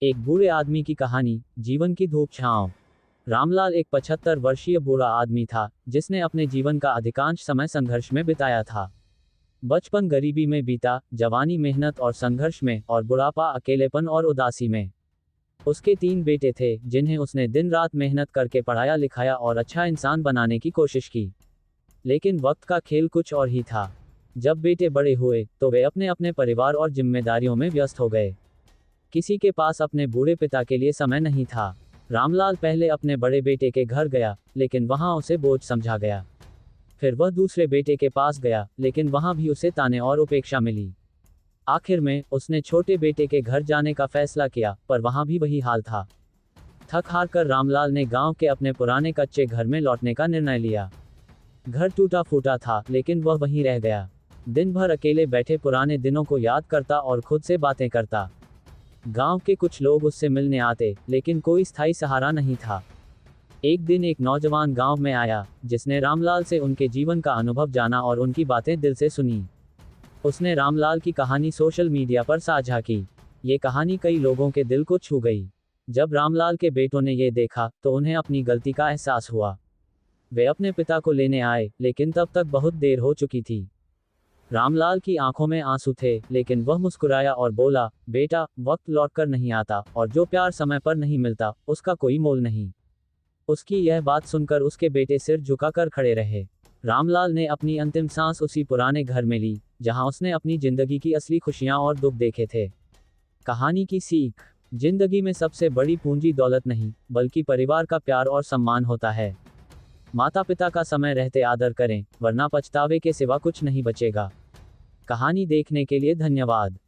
एक बूढ़े आदमी की कहानी, जीवन की धूप छांव। रामलाल एक 75 वर्षीय बूढ़ा आदमी था, जिसने अपने जीवन का अधिकांश समय संघर्ष में बिताया था। बचपन गरीबी में बीता, जवानी मेहनत और संघर्ष में, और बुढ़ापा अकेलेपन और उदासी में। उसके 3 बेटे थे, जिन्हें उसने दिन रात मेहनत करके पढ़ाया लिखाया और अच्छा इंसान बनाने की कोशिश की। लेकिन वक्त का खेल कुछ और ही था। जब बेटे बड़े हुए, तो वे अपने अपने परिवार और जिम्मेदारियों में व्यस्त हो गए। किसी के पास अपने बूढ़े पिता के लिए समय नहीं था। रामलाल पहले अपने बड़े बेटे के घर गया, लेकिन वहां उसे बोझ समझा गया। फिर वह दूसरे बेटे के पास गया, लेकिन वहां भी उसे ताने और उपेक्षा मिली। आखिर में, उसने छोटे बेटे के घर जाने का फैसला किया, पर वहां भी वही हाल था। थक हार कर रामलाल ने गांव के अपने पुराने कच्चे घर में लौटने का निर्णय लिया। घर टूटा फूटा था, लेकिन वह वहीं रह गया। दिन भर अकेले बैठे पुराने दिनों को याद करता और खुद से बातें करता। गांव के कुछ लोग उससे मिलने आते, लेकिन कोई स्थायी सहारा नहीं था। एक दिन एक नौजवान गांव में आया, जिसने रामलाल से उनके जीवन का अनुभव जाना और उनकी बातें दिल से सुनी। उसने रामलाल की कहानी सोशल मीडिया पर साझा की। ये कहानी कई लोगों के दिल को छू गई। जब रामलाल के बेटों ने ये देखा, तो उन्हें अपनी गलती का एहसास हुआ। वे अपने पिता को लेने आए, लेकिन तब तक बहुत देर हो चुकी थी। रामलाल की आंखों में आंसू थे, लेकिन वह मुस्कुराया और बोला, बेटा, वक्त लौटकर नहीं आता, और जो प्यार समय पर नहीं मिलता, उसका कोई मोल नहीं। उसकी यह बात सुनकर उसके बेटे सिर झुकाकर खड़े रहे। रामलाल ने अपनी अंतिम सांस उसी पुराने घर में ली, जहां उसने अपनी जिंदगी की असली खुशियां और दुख देखे थे। कहानी की सीख। जिंदगी में सबसे बड़ी पूंजी दौलत नहीं, बल्कि परिवार का प्यार और सम्मान होता है। माता पिता का समय रहते आदर करें, वरना पछतावे के सिवा कुछ नहीं बचेगा। कहानी देखने के लिए धन्यवाद।